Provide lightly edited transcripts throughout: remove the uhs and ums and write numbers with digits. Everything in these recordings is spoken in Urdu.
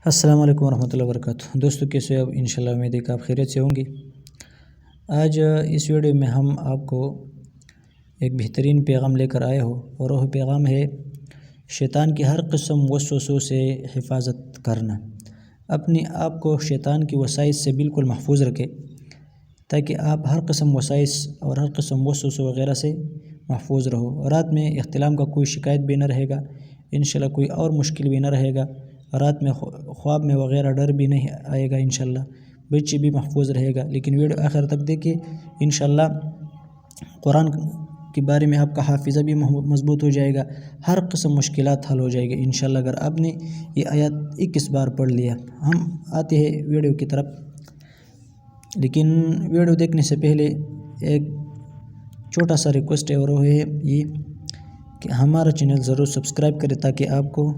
السلام علیکم ورحمۃ اللہ وبرکاتہ۔ دوستو کیسے اب انشاءاللہ امید ہے کہ آپ خیریت سے ہوں گے۔ آج اس ویڈیو میں ہم آپ کو ایک بہترین پیغام لے کر آئے ہو، اور وہ پیغام ہے شیطان کی ہر قسم وسوسوں سے حفاظت کرنا۔ اپنے آپ کو شیطان کی وسائس سے بالکل محفوظ رکھے تاکہ آپ ہر قسم وسائس اور ہر قسم وسوسوں وغیرہ سے محفوظ رہو۔ رات میں احتلام کا کوئی شکایت بھی نہ رہے گا، انشاءاللہ کوئی اور مشکل بھی نہ رہے گا، رات میں خواب میں وغیرہ ڈر بھی نہیں آئے گا، انشاءاللہ بچے بھی محفوظ رہے گا۔ لیکن ویڈیو آخر تک دیکھیں، انشاءاللہ قرآن کے بارے میں آپ کا حافظہ بھی مضبوط ہو جائے گا، ہر قسم مشکلات حل ہو جائے گا انشاءاللہ اگر آپ نے یہ آیات 21 بار پڑھ لیا۔ ہم آتے ہیں ویڈیو کی طرف، لیکن ویڈیو دیکھنے سے پہلے ایک چھوٹا سا ریکویسٹ ہے، اور وہ ہے یہ کہ ہمارا چینل ضرور سبسکرائب کریں تاکہ آپ کو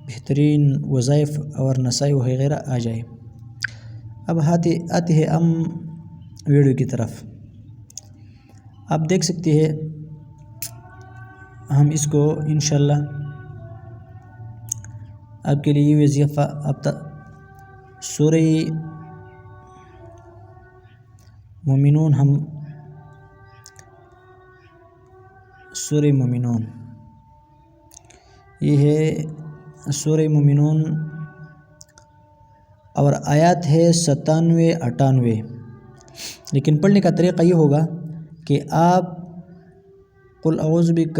بہترین وظائف اور نصائح وغیرہ آ جائے۔ اب آتے ہیں ہم ویڈیو کی طرف۔ آپ دیکھ سکتے ہیں، ہم اس کو انشاءاللہ آپ کے لیے یہ وظیفہ سورہ مومنون، ہم سورہ مومنون، یہ ہے سورہ مومنون اور آیات ہے 97-98۔ لیکن پڑھنے کا طریقہ یہ ہوگا کہ آپ قل اعوذ بک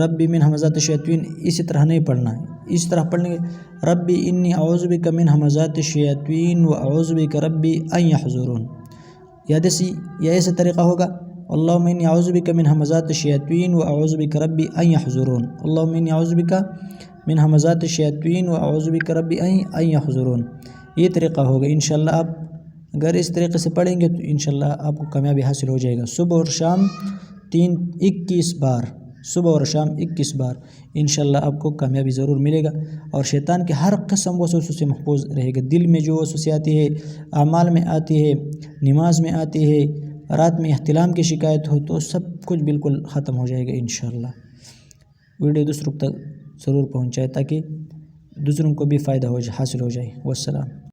ربی من ہمزات الشیاطین اسی طرح نہیں پڑھنا ہے، اس طرح پڑھنے کے ربی انی اعوذ بک من ہمزات الشیاطین و اعوذ بک ربی ان یحضرون، یا ایسا طریقہ ہوگا اللہم انی اعوذ بک من ہمزات الشیاطین و اعوذ بک ربی ان یحضرون، اللہم انی اعوذ بک من ہمزات الشیاطین و اعوذ بک ربی ان یحضرون۔ یہ طریقہ ہوگا انشاءاللہ۔ آپ اگر اس طریقے سے پڑھیں گے تو انشاءاللہ آپ کو کامیابی حاصل ہو جائے گا۔ صبح اور شام 21 بار، صبح اور شام 21 بار انشاءاللہ آپ کو کامیابی ضرور ملے گا، اور شیطان کے ہر قسم وسوسوں سے محفوظ رہے گا۔ دل میں جو وسوسے آتی ہے، اعمال میں آتی ہے، نماز میں آتی ہے، رات میں احتلام کی شکایت ہو، تو سب کچھ بالکل ختم ہو جائے گا انشاءاللہ۔ ویڈیو دوسروں تک ضرور پہنچائے تاکہ دوسروں کو بھی فائدہ حاصل ہو جائے۔ والسلام۔